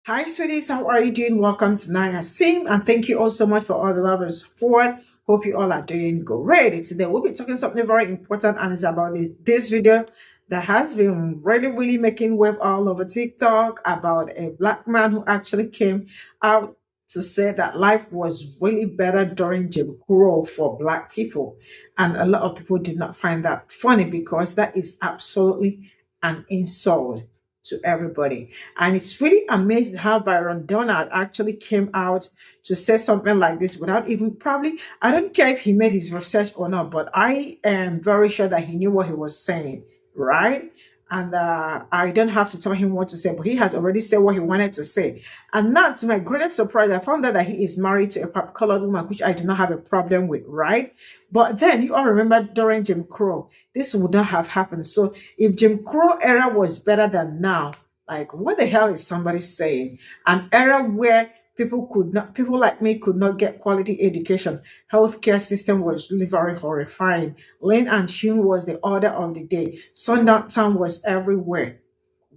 Hi, sweeties. How are you doing? Welcome to Naya Sim, and thank you all so much for all the love and support. Hope you all are doing great. Today, we'll be talking something very important, and it's about this video that has been really making wave all over TikTok about a black man who actually came out to say that life was really better during Jim Crow for black people. And a lot of people did not find that funny because that is absolutely an insult to everybody. And it's really amazing how Byron Donald actually came out to say something like this without even probably, I don't care if he made his research or not, but I am very sure that he knew what he was saying, right? And I don't have to tell him what to say, but he has already said what he wanted to say. And not to my greatest surprise, I found out that he is married to a colored woman, which I do not have a problem with, right? But then you all remember during Jim Crow, this would not have happened. So if Jim Crow era was better than now, like what the hell is somebody saying? An era where people like me could not get quality education. Healthcare system was really very horrifying. Lane and Shun was the order of the day. Sundown Town was everywhere.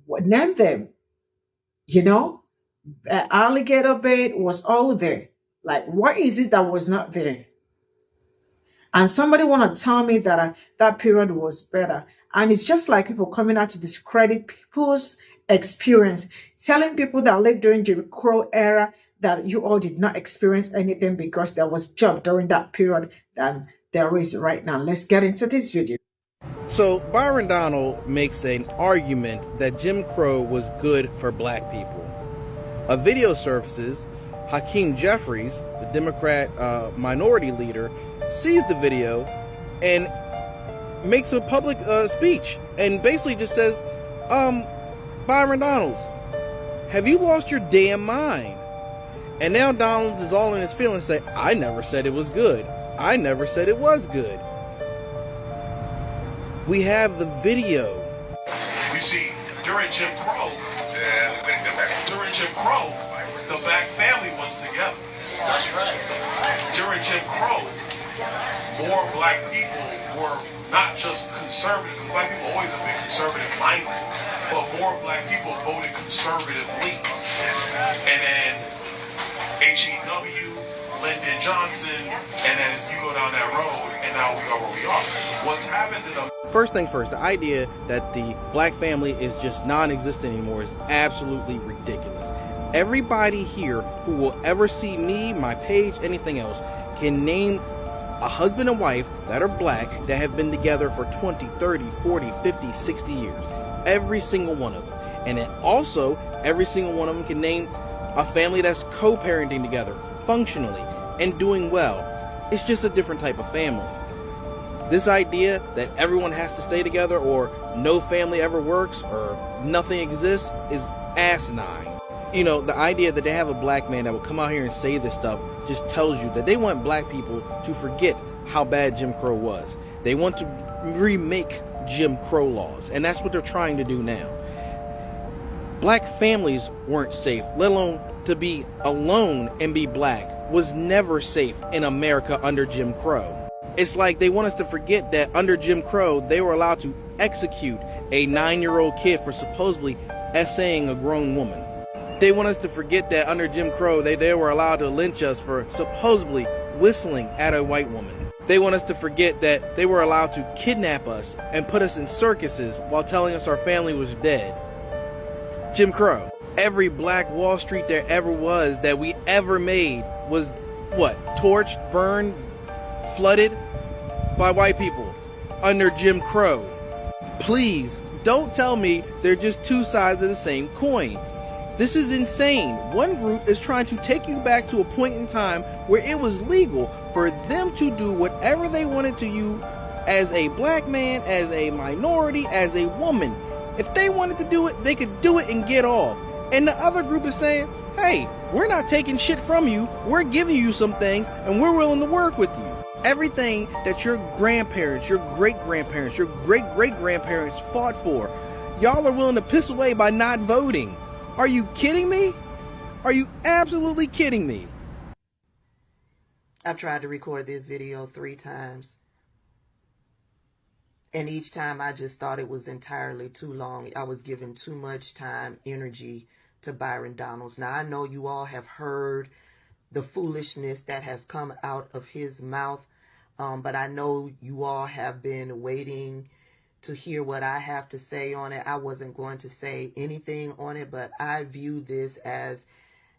Name them, you know? Alligator bait was all there. Like, what is it that was not there? And somebody want to tell me that that period was better. And it's just like people coming out to discredit people's experience, telling people that lived during Jim Crow era that you all did not experience anything because there was job during that period than there is right now. Let's get into this video. So Byron Donald makes an argument that Jim Crow was good for black people. A video surfaces. Hakeem Jeffries, the Democrat minority leader, sees the video and makes a public speech and basically just says, Byron Donalds, have you lost your damn mind? And now Donalds is all in his feelings saying, I never said it was good. I never said it was good. We have the video. You see, during Jim Crow, the black family was together. That's right. During Jim Crow, more black people were not just conservative. Black people always have been conservative minded, but more black people voted conservatively. And then HEW, Lyndon Johnson, and then you go down that road, and now we are where we are. What's happened to them? First thing first, the idea that the black family is just non-existent anymore is absolutely ridiculous. Everybody here who will ever see me, my page, anything else, can name a husband and wife that are black that have been together for 20, 30, 40, 50, 60 years. Every single one of them. And then also, every single one of them can name a family that's co-parenting together, functionally, and doing well. It's just a different type of family. This idea that everyone has to stay together or no family ever works or nothing exists is asinine. You know, the idea that they have a black man that will come out here and say this stuff just tells you that they want black people to forget how bad Jim Crow was. They want to remake Jim Crow laws, and that's what they're trying to do now. Black families weren't safe, let alone to be alone and be black was never safe in America under Jim Crow. It's like they want us to forget that under Jim Crow, they were allowed to execute a 9-year-old kid for supposedly essaying a grown woman. They want us to forget that under Jim Crow, they were allowed to lynch us for supposedly whistling at a white woman. They want us to forget that they were allowed to kidnap us and put us in circuses while telling us our family was dead. Jim Crow. Every black Wall Street there ever was that we ever made was, what, torched, burned, flooded by white people under Jim Crow. Please, don't tell me they're just two sides of the same coin. This is insane. One group is trying to take you back to a point in time where it was legal for them to do whatever they wanted to you as a black man, as a minority, as a woman. If they wanted to do it, they could do it and get off. And the other group is saying, hey, we're not taking shit from you. We're giving you some things and we're willing to work with you. Everything that your grandparents, your great-grandparents, your great-great-grandparents fought for, y'all are willing to piss away by not voting. Are you kidding me? Are you absolutely kidding me? I've tried to record this video 3 times. And each time I just thought it was entirely too long. I was giving too much time, energy to Byron Donalds. Now, I know you all have heard the foolishness that has come out of his mouth, but I know you all have been waiting to hear what I have to say on it. I wasn't going to say anything on it, but I view this as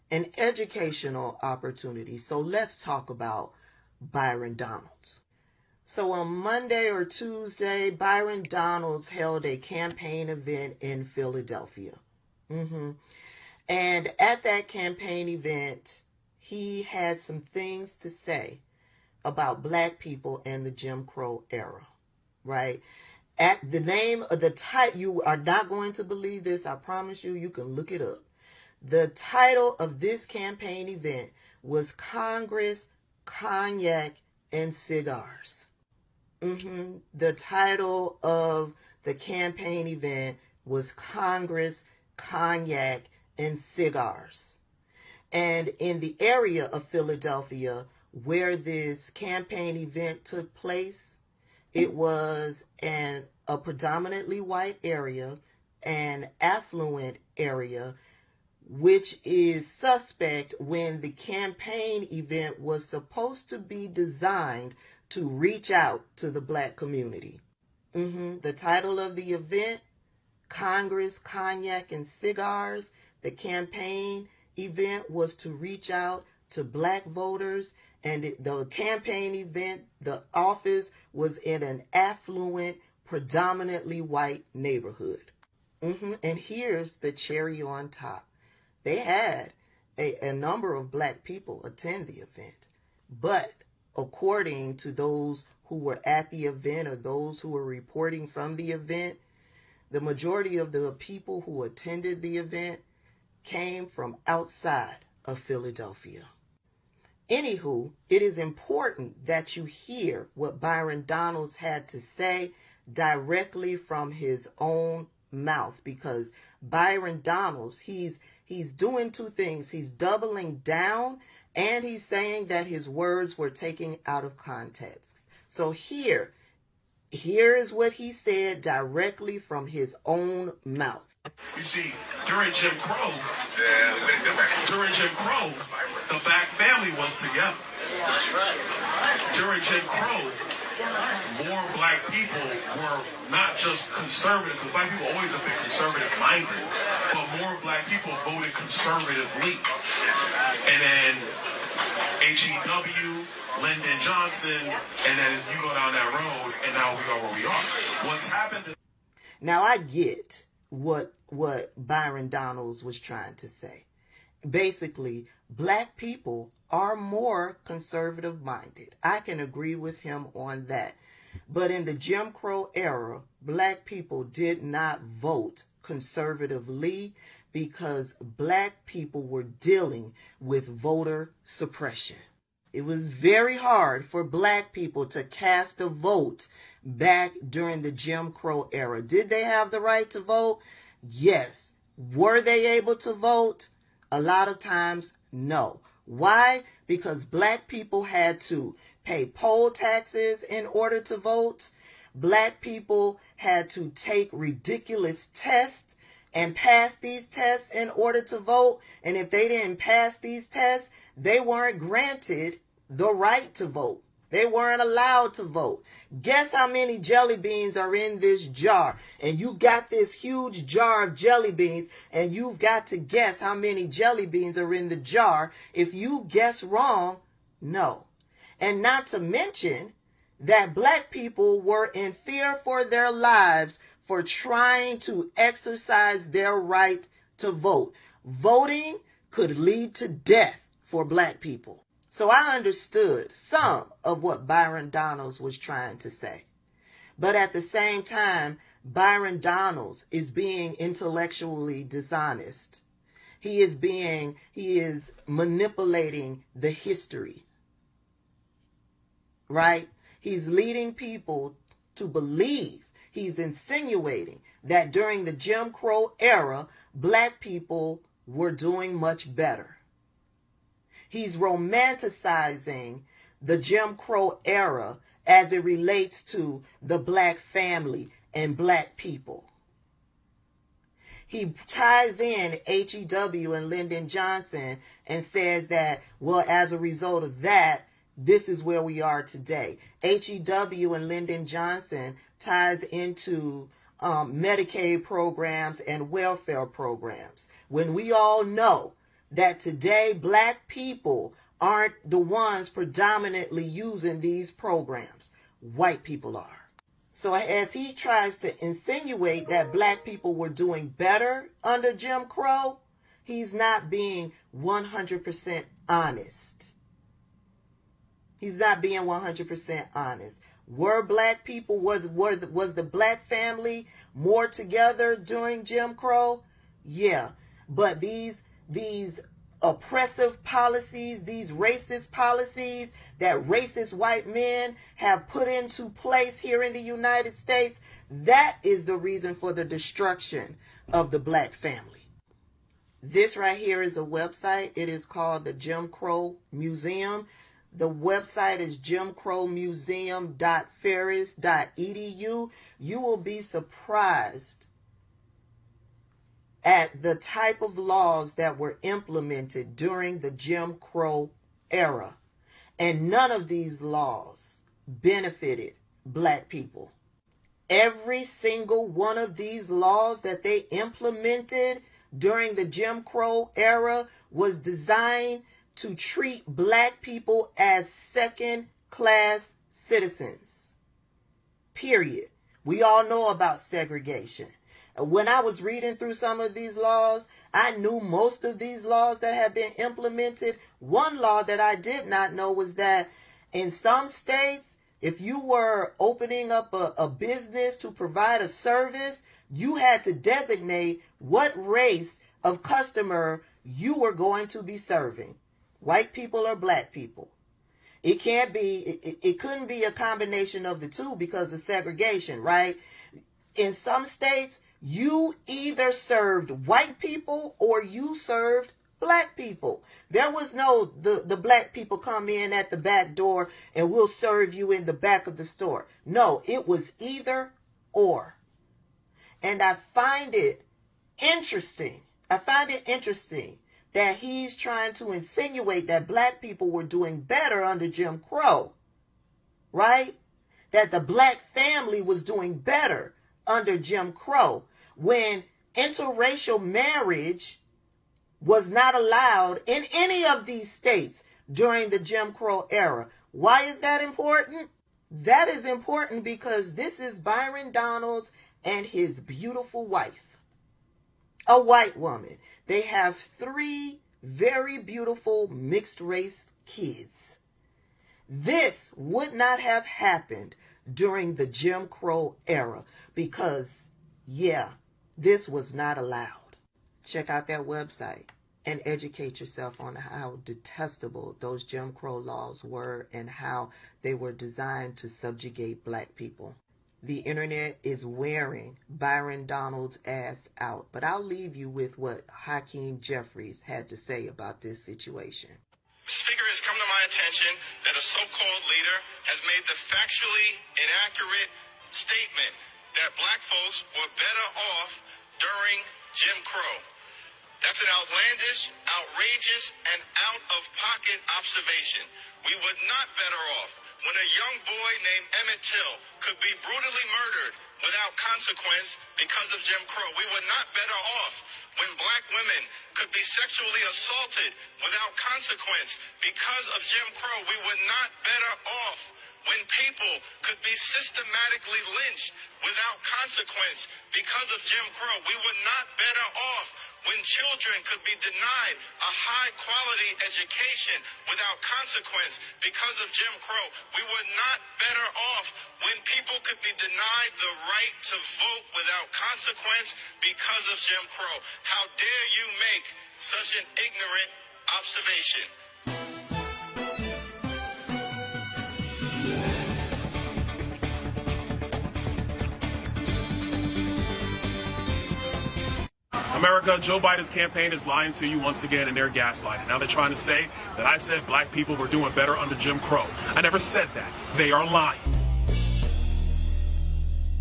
an educational opportunity. So let's talk about Byron Donalds. So on Monday or Tuesday, Byron Donalds held a campaign event in Philadelphia. And at that campaign event, he had some things to say about black people in the Jim Crow era, right? At the name of the title, you are not going to believe this, I promise you, you can look it up. The title of this campaign event was Congress, Cognac, and Cigars. The title of the campaign event was Congress, Cognac, and Cigars. And in the area of Philadelphia where this campaign event took place, it was a predominantly white area, an affluent area, which is suspect when the campaign event was supposed to be designed to reach out to the black community. The title of the event, Congress, Cognac, and Cigars. The campaign event was to reach out to black voters, and the campaign event, the office was in an affluent, predominantly white neighborhood. And here's the cherry on top. They had a number of black people attend the event, but according to those who were at the event or those who were reporting from the event, the majority of the people who attended the event came from outside of Philadelphia. Anywho, it is important that you hear what Byron Donalds had to say directly from his own mouth, because Byron Donalds, he's doing two things. He's doubling down, and he's saying that his words were taken out of context. So here is what he said directly from his own mouth. You see, during Jim Crow, the black family was together. That's right. During Jim Crow, more black people were not just conservative, because black people always have been conservative-minded, but more black people voted conservatively. And then H.E.W., Lyndon Johnson, and then you go down that road, and now we are where we are. What's happened? Now I get what Byron Donalds was trying to say. Basically, black people are more conservative-minded. I can agree with him on that. But in the Jim Crow era, black people did not vote conservatively because black people were dealing with voter suppression. It was very hard for black people to cast a vote back during the Jim Crow era. Did they have the right to vote? Yes. Were they able to vote? A lot of times, no. Why? Because black people had to pay poll taxes in order to vote. Black people had to take ridiculous tests and pass these tests in order to vote. And if they didn't pass these tests, they weren't granted the right to vote. They weren't allowed to vote. Guess how many jelly beans are in this jar? And you got this huge jar of jelly beans, and you've got to guess how many jelly beans are in the jar. If you guess wrong, no. And not to mention that black people were in fear for their lives for trying to exercise their right to vote. Voting could lead to death for black people. So I understood some of what Byron Donalds was trying to say. But at the same time, Byron Donalds is being intellectually dishonest. He is manipulating the history. Right? He's leading people to believe, he's insinuating that during the Jim Crow era, black people were doing much better. He's romanticizing the Jim Crow era as it relates to the black family and black people. he ties in HEW and Lyndon Johnson and says that, well, as a result of that, this is where we are today. HEW and Lyndon Johnson ties into Medicaid programs and welfare programs. When we all know that today black people aren't the ones predominantly using these programs, white people are. So as he tries to insinuate that black people were doing better under Jim Crow, he's not being 100% honest. He's not being 100% honest. Were black people, was the black family more together during Jim Crow? Yeah. But these oppressive policies, these racist policies that racist white men have put into place here in the United States, that is the reason for the destruction of the black family. This right here is a website. It is called the Jim Crow Museum. The website is jimcrowmuseum.ferris.edu. You will be surprised at the type of laws that were implemented during the Jim Crow era. And none of these laws benefited black people. Every single one of these laws that they implemented during the Jim Crow era was designed to treat black people as second-class citizens. Period. We all know about segregation. When I was reading through some of these laws, I knew most of these laws that have been implemented. One law that I did not know was that in some states, if you were opening up a business to provide a service, you had to designate what race of customer you were going to be serving. White people or black people. It couldn't be a combination of the two because of segregation, right? In some states, you either served white people or you served black people. There was no, the black people come in at the back door and we'll serve you in the back of the store. No, it was either or. And I find it interesting that he's trying to insinuate that black people were doing better under Jim Crow, right? That the black family was doing better under Jim Crow when interracial marriage was not allowed in any of these states during the Jim Crow era. Why is that important? That is important because this is Byron Donalds and his beautiful wife, a white woman. They have 3 very beautiful mixed race kids. This would not have happened during the Jim Crow era because, yeah, this was not allowed. Check out that website and educate yourself on how detestable those Jim Crow laws were and how they were designed to subjugate black people. The internet is wearing Byron Donalds' ass out, but I'll leave you with what Hakeem Jeffries had to say about this situation. Speaker, it has come to my attention that a so-called leader has made the factually inaccurate statement that black folks were better off during Jim Crow. That's an outlandish, outrageous, and out-of-pocket observation. We were not better off when a young boy named Emmett Till could be brutally murdered without consequence because of Jim Crow. We were not better off when black women could be sexually assaulted without consequence because of Jim Crow. We were not better off when people could be systematically lynched without consequence because of Jim Crow. We were not better off when children could be denied a high-quality education without consequence because of Jim Crow. We were not better off when people could be denied the right to vote without consequence because of Jim Crow. How dare you make such an ignorant observation? America, Joe Biden's campaign is lying to you once again, and they're gaslighting. Now they're trying to say that I said black people were doing better under Jim Crow. I never said that. They are lying.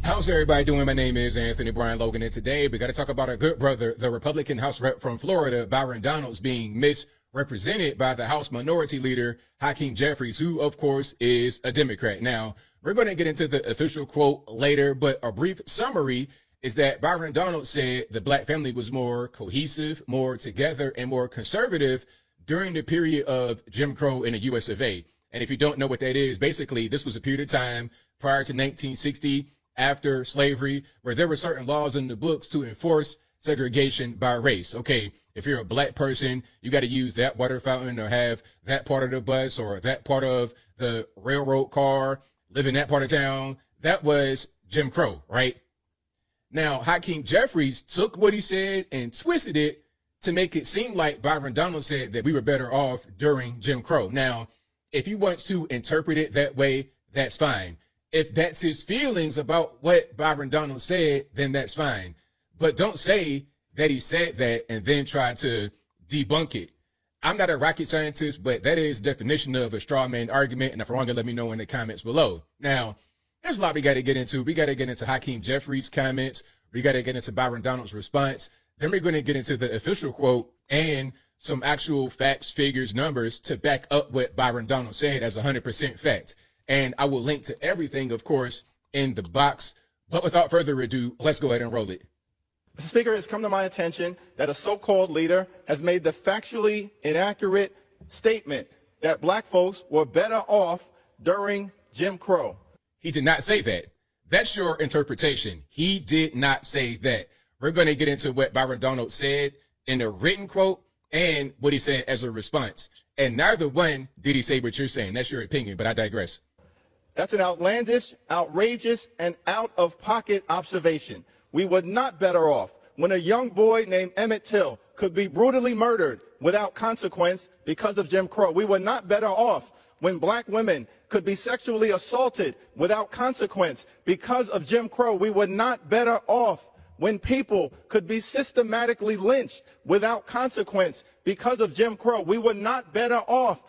How's everybody doing? My name is Anthony Brian Logan, and today we got to talk about our good brother, the Republican House Rep from Florida, Byron Donalds, being misrepresented by the House Minority Leader, Hakeem Jeffries, who, of course, is a Democrat. Now, we're going to get into the official quote later, but a brief summary is that Byron Donalds said the black family was more cohesive, more together, and more conservative during the period of Jim Crow in the U.S. of A. And if you don't know what that is, basically, this was a period of time prior to 1960, after slavery, where there were certain laws in the books to enforce segregation by race. Okay, if you're a black person, you got to use that water fountain or have that part of the bus or that part of the railroad car, live in that part of town. That was Jim Crow, right? Now, Hakeem Jeffries took what he said and twisted it to make it seem like Byron Donalds said that we were better off during Jim Crow. Now, if he wants to interpret it that way, that's fine. If that's his feelings about what Byron Donalds said, then that's fine. But don't say that he said that and then try to debunk it. I'm not a rocket scientist, but that is the definition of a straw man argument. And if I'm wrong, let me know in the comments below. Now, there's a lot we got to get into. We got to get into Hakeem Jeffries' comments. We got to get into Byron Donalds' response. Then we're going to get into the official quote and some actual facts, figures, numbers to back up what Byron Donalds said as 100% fact. And I will link to everything, of course, in the box. But without further ado, let's go ahead and roll it. Mr. Speaker, it's come to my attention that a so-called leader has made the factually inaccurate statement that black folks were better off during Jim Crow. He did not say that. That's your interpretation. He did not say that. We're going to get into what Byron Donalds said in the written quote and what he said as a response. And neither one did he say what you're saying. That's your opinion, but I digress. That's an outlandish, outrageous, and out-of-pocket observation. We were not better off when a young boy named Pe0ple could be brutally murdered without consequence because of Jim Crow. We were not better off when black women could be sexually assaulted without consequence because of Jim Crow. We were not better off when people could be systematically lynched without consequence because of Jim Crow. We were not better off.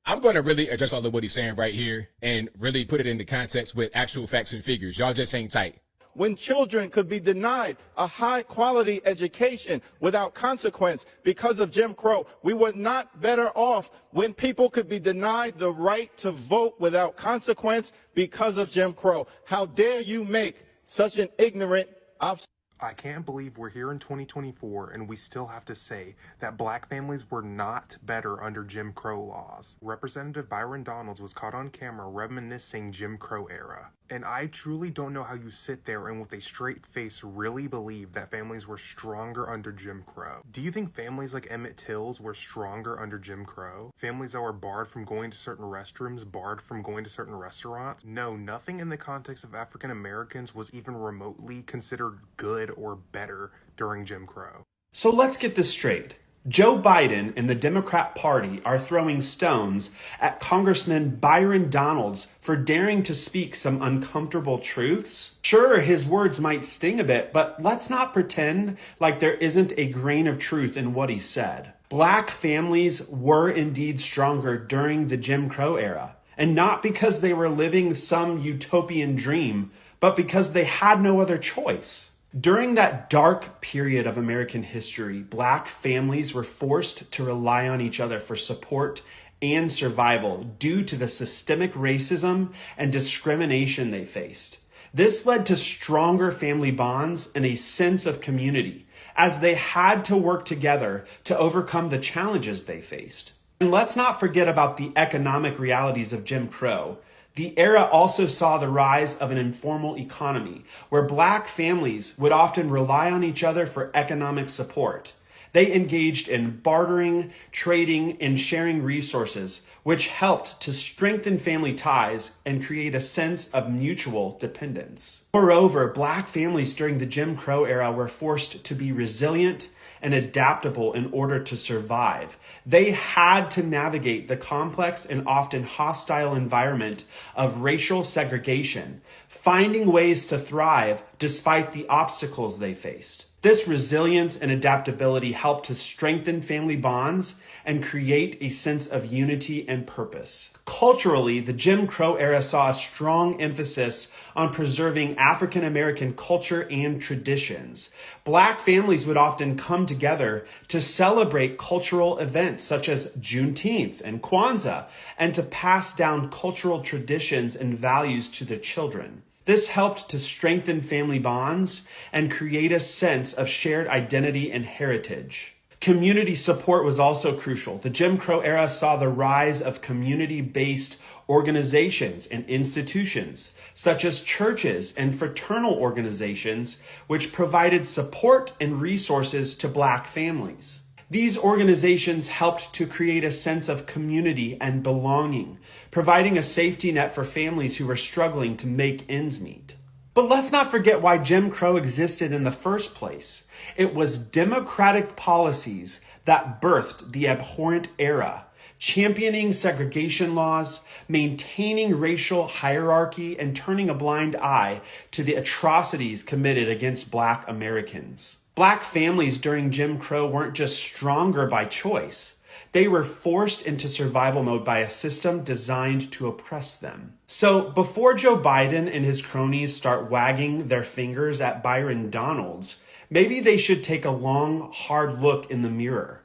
I'm going to really address all of what he's saying right here and really put it into context with actual facts and figures. Y'all just hang tight. When children could be denied a high-quality education without consequence because of Jim Crow. We were not better off when people could be denied the right to vote without consequence because of Jim Crow. How dare you make such an ignorant observation? I can't believe we're here in 2024 and we still have to say that black families were not better under Jim Crow laws. Representative Byron Donalds was caught on camera reminiscing Jim Crow era. And I truly don't know how you sit there and with a straight face really believe that families were stronger under Jim Crow. Do you think families like Emmett Till's were stronger under Jim Crow? Families that were barred from going to certain restrooms, barred from going to certain restaurants? No, nothing in the context of African Americans was even remotely considered good or better during Jim Crow. So let's get this straight. Joe Biden and the Democrat Party are throwing stones at Congressman Byron Donalds for daring to speak some uncomfortable truths. Sure, his words might sting a bit, but let's not pretend like there isn't a grain of truth in what he said. Black families were indeed stronger during the Jim Crow era, and not because they were living some utopian dream, but because they had no other choice. During that dark period of American history, black families were forced to rely on each other for support and survival due to the systemic racism and discrimination they faced. This led to stronger family bonds and a sense of community, as they had to work together to overcome the challenges they faced. And let's not forget about the economic realities of Jim Crow. The era also saw the rise of an informal economy, where black families would often rely on each other for economic support. They engaged in bartering, trading, and sharing resources, which helped to strengthen family ties and create a sense of mutual dependence. Moreover, black families during the Jim Crow era were forced to be resilient and adaptable in order to survive. They had to navigate the complex and often hostile environment of racial segregation, finding ways to thrive despite the obstacles they faced. This resilience and adaptability helped to strengthen family bonds and create a sense of unity and purpose. Culturally, the Jim Crow era saw a strong emphasis on preserving African American culture and traditions. Black families would often come together to celebrate cultural events such as Juneteenth and Kwanzaa, and to pass down cultural traditions and values to their children. This helped to strengthen family bonds and create a sense of shared identity and heritage. Community support was also crucial. The Jim Crow era saw the rise of community-based organizations and institutions, such as churches and fraternal organizations, which provided support and resources to Black families. These organizations helped to create a sense of community and belonging, providing a safety net for families who were struggling to make ends meet. But let's not forget why Jim Crow existed in the first place. It was democratic policies that birthed the abhorrent era, championing segregation laws, maintaining racial hierarchy, and turning a blind eye to the atrocities committed against Black Americans. Black families during Jim Crow weren't just stronger by choice. They were forced into survival mode by a system designed to oppress them. So before Joe Biden and his cronies start wagging their fingers at Byron Donalds, maybe they should take a long, hard look in the mirror.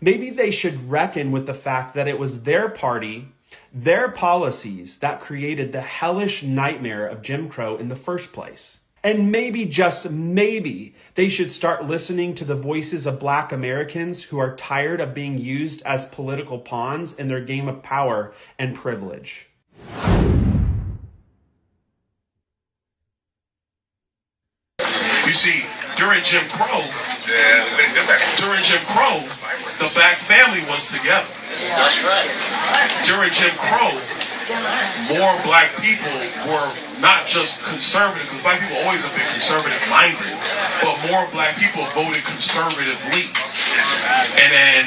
Maybe they should reckon with the fact that it was their party, their policies that created the hellish nightmare of Jim Crow in the first place. And maybe, just maybe, they should start listening to the voices of Black Americans who are tired of being used as political pawns in their game of power and privilege. You see, during Jim Crow, the Black family was together. That's right. During Jim Crow, more Black people were not just conservative, because Black people always have been conservative-minded, but more Black people voted conservatively. And then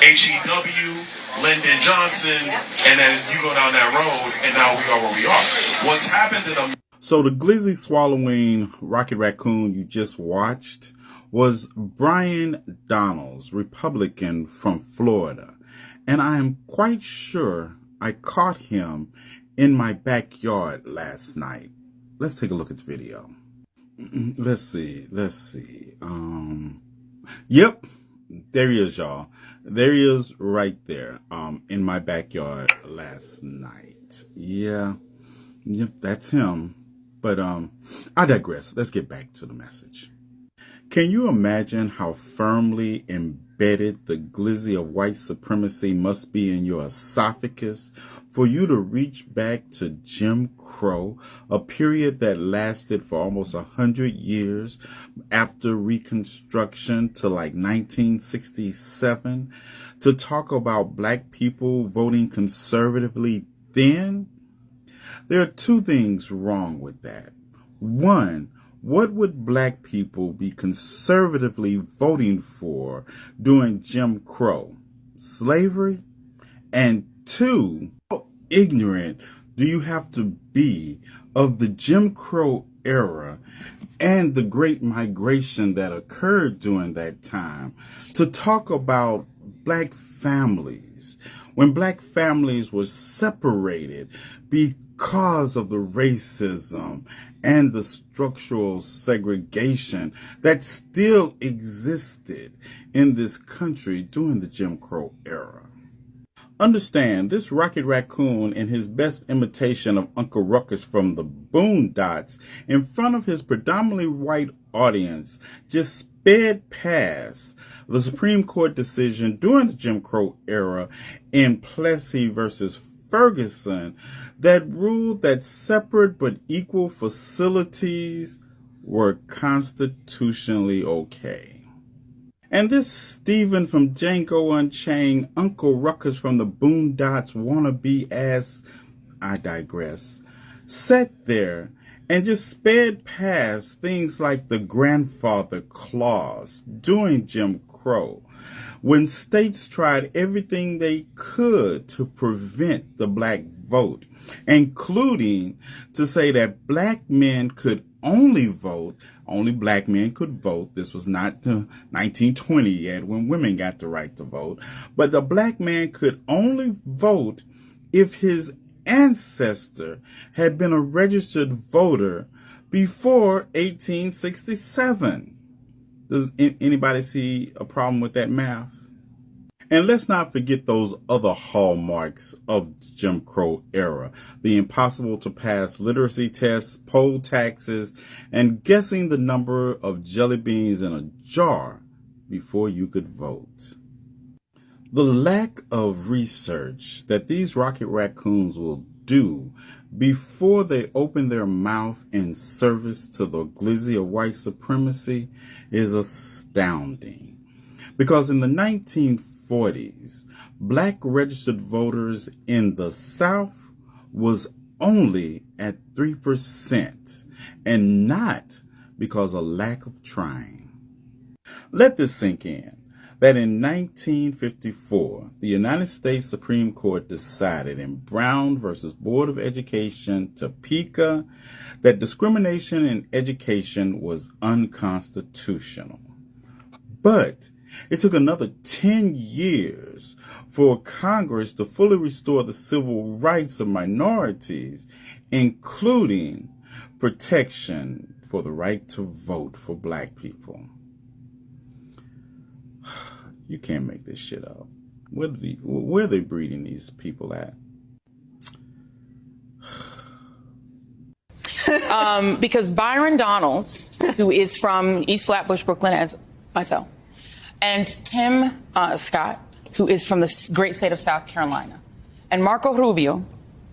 H.E.W., Lyndon Johnson, and then you go down that road, and now we are where we are. What's happened to them? So the glizzy swallowing Rocket Raccoon you just watched was Byron Donalds, Republican from Florida. And I am quite sure I caught him in my backyard last night. Let's take a look at the video. Let's see. Yep, there he is, y'all. There he is right there, in my backyard last night. Yeah, yep, that's him. But I digress. Let's get back to the message. Can you imagine how firmly embedded the glizzy of white supremacy must be in your esophagus for you to reach back to Jim Crow, a period that lasted for almost 100 years after Reconstruction to like 1967, to talk about Black people voting conservatively then? There are two things wrong with that. One, what would Black people be conservatively voting for during Jim Crow? Slavery? And two, how ignorant do you have to be of the Jim Crow era and the Great Migration that occurred during that time to talk about Black families, when Black families were separated because of the racism and the structural segregation that still existed in this country during the Jim Crow era? Understand, this Rocket Raccoon, in his best imitation of Uncle Ruckus from the Boondocks, in front of his predominantly white audience, just sped past the Supreme Court decision during the Jim Crow era in Plessy versus Ferguson that ruled that separate but equal facilities were constitutionally okay. And this Stephen from Django Unchained, Uncle Ruckus from the Boondocks wannabe ass, I digress, sat there and just sped past things like the grandfather clause during Jim Crow, when states tried everything they could to prevent the Black vote, including to say that Black men could only vote. Only black men could vote. This was not 1920 yet when women got the right to vote. But the black man could only vote if his ancestor had been a registered voter before 1867. Does anybody see a problem with that math? And let's not forget those other hallmarks of the Jim Crow era. The impossible to pass literacy tests, poll taxes, and guessing the number of jelly beans in a jar before you could vote. The lack of research that these rocket raccoons will do before they open their mouth in service to the glizzy of white supremacy is astounding. Because in the 1940s, black registered voters in the South was only at 3%, and not because of lack of trying. Let this sink in, that in 1954, the United States Supreme Court decided in Brown versus Board of Education, Topeka, that discrimination in education was unconstitutional. But it took another 10 years for Congress to fully restore the civil rights of minorities, including protection for the right to vote for black people. You can't make this shit up. Where are they breeding these people at? Because Byron Donalds, who is from East Flatbush, Brooklyn, as myself, and Tim Scott, who is from the great state of South Carolina, and Marco Rubio,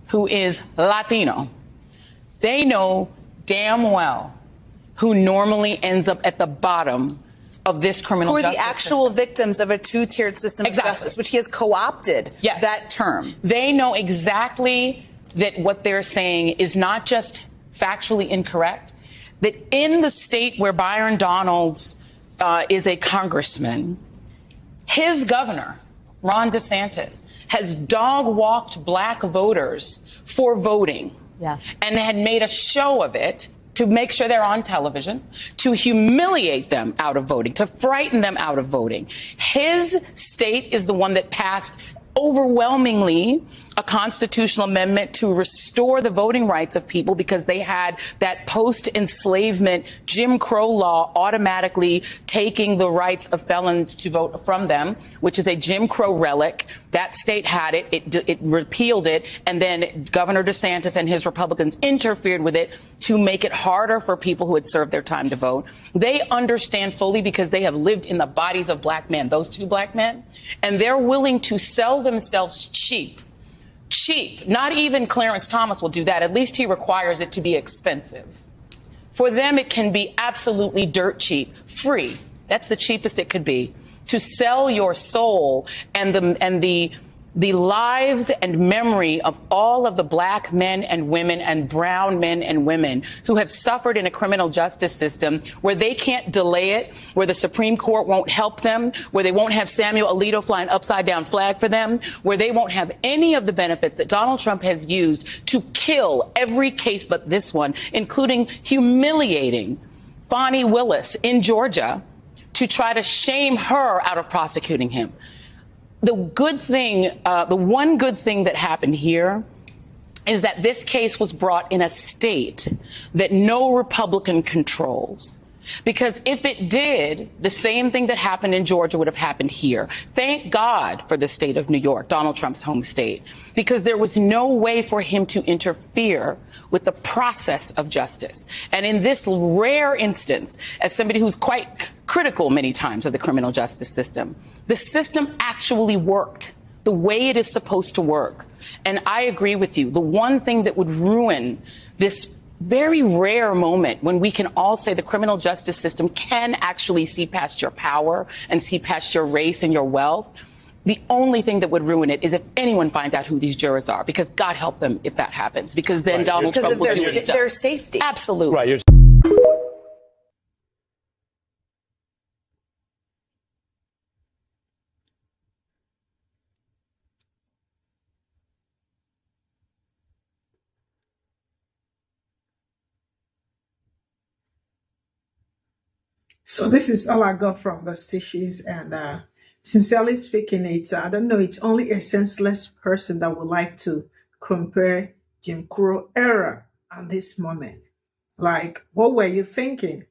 who is Latino, they know damn well who normally ends up at the bottom of this criminal justice system. Who are the actual victims of a two-tiered system of justice, which he has co-opted that term. They know exactly that what they're saying is not just factually incorrect, that in the state where Byron Donalds is a congressman, his governor, Ron DeSantis, has dog-walked black voters for voting and had made a show of it to make sure they're on television, to humiliate them out of voting, to frighten them out of voting. His state is the one that passed overwhelmingly a constitutional amendment to restore the voting rights of people because they had that post-enslavement Jim Crow law automatically taking the rights of felons to vote from them, which is a Jim Crow relic. That state had it. It repealed it. And then Governor DeSantis and his Republicans interfered with it to make it harder for people who had served their time to vote. They understand fully because they have lived in the bodies of black men, those two black men, and they're willing to sell themselves cheap. Not even Clarence Thomas will do that. At least he requires it to be expensive. For them, it can be absolutely dirt cheap, free. That's the cheapest it could be, to sell your soul and the lives and memory of all of the black men and women and brown men and women who have suffered in a criminal justice system where they can't delay it, where the Supreme Court won't help them, where they won't have Samuel Alito fly an upside-down flag for them, where they won't have any of the benefits that Donald Trump has used to kill every case but this one, including humiliating Fani Willis in Georgia to try to shame her out of prosecuting him. The one good thing that happened here is that this case was brought in a state that no Republican controls. Because if it did, the same thing that happened in Georgia would have happened here. Thank God for the state of New York, Donald Trump's home state, because there was no way for him to interfere with the process of justice. And in this rare instance, as somebody who's quite critical many times of the criminal justice system, the system actually worked the way it is supposed to work. And I agree with you. The one thing that would ruin this very rare moment when we can all say the criminal justice system can actually see past your power and see past your race and your wealth. The only thing that would ruin it is if anyone finds out who these jurors are, because God help them if that happens, because then Donald Trump will do what he does. Their safety. Absolutely. Right. So this is all I got from the stitches, and sincerely speaking, I don't know, it's only a senseless person that would like to compare Jim Crow era and this moment. Like, what were you thinking?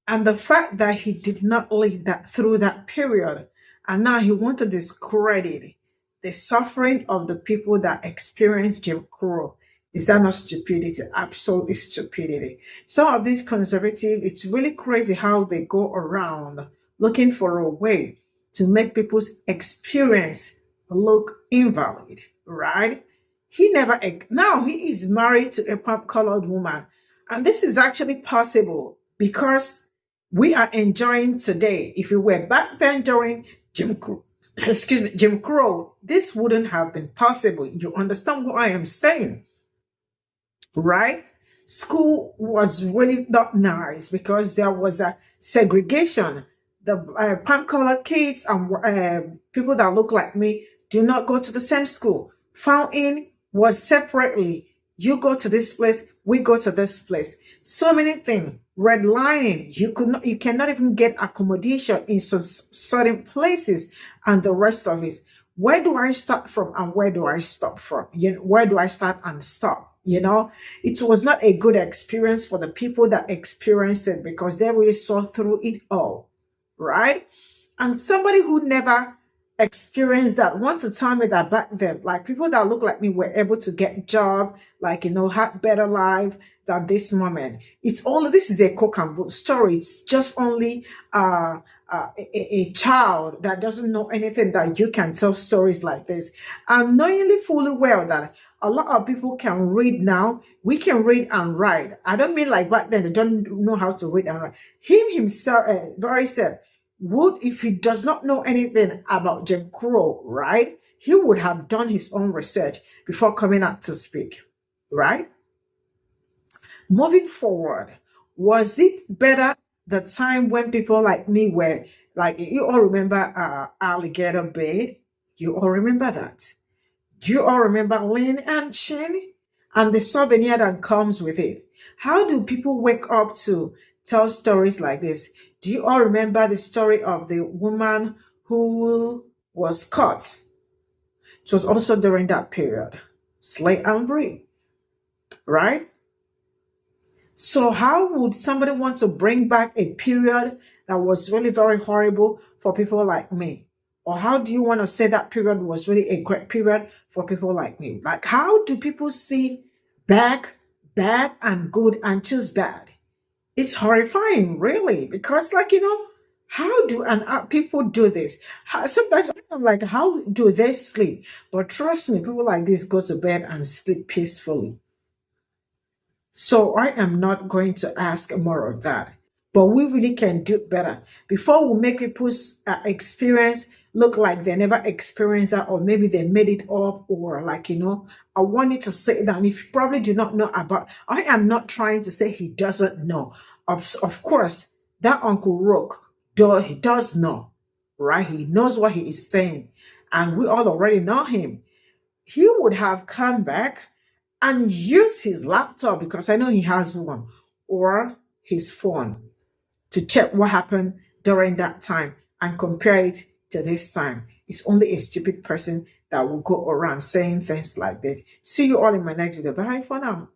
And the fact that he did not live that through that period, and now he wants to discredit the suffering of the people that experienced Jim Crow. Is that not stupidity? Absolutely stupidity. Some of these conservatives, it's really crazy how they go around looking for a way to make people's experience look invalid, right? Now he is married to a colored woman. And this is actually possible because we are enjoying today. If you were back then during Jim Crow, Jim Crow, this wouldn't have been possible. You understand what I am saying, right? School was really not nice because there was a segregation. The palm-colored kids and people that look like me do not go to the same school. Found in was separately. You go to this place, we go to this place. So many things. Redlining. You cannot even get accommodation in some certain places, and the rest of it. Where do I start from and where do I stop from? Where do I start and stop? It was not a good experience for the people that experienced it because they really saw through it all, right? And somebody who never experienced that want to tell me that back then, like people that look like me were able to get job, like, had better life than this moment. This is a cook and book story. It's just only a child that doesn't know anything that you can tell stories like this. And knowingly fully well that a lot of people can read now. We can read and write. I don't mean like back then they don't know how to read and write. Him himself, very said, if he does not know anything about Jim Crow, right, he would have done his own research before coming out to speak, right? Moving forward, was it better the time when people like me were, like, you all remember Alligator Bait? You all remember that? Do you all remember Lynn and Shin? And the souvenir that comes with it. How do people wake up to tell stories like this? Do you all remember the story of the woman who was caught? It was also during that period. Slay and free, right? So how would somebody want to bring back a period that was really very horrible for people like me? Or how do you want to say that period was really a great period for people like me? Like, how do people see bad and good and choose bad? It's horrifying, really, because, like, how do people do this? Sometimes I'm like, how do they sleep? But trust me, people like this go to bed and sleep peacefully. So I am not going to ask more of that. But we really can do better. Before we make people's experience look like they never experienced that, or maybe they made it up, or like, I wanted to say that. And if you probably do not know about, I am not trying to say he doesn't know. Of course, that Uncle Rook, he does know, right? He knows what he is saying. And we all already know him. He would have come back and used his laptop, because I know he has one, or his phone, to check what happened during that time and compare it to this time. It's only a stupid person that will go around saying things like that. See you all in my next video. Bye for now.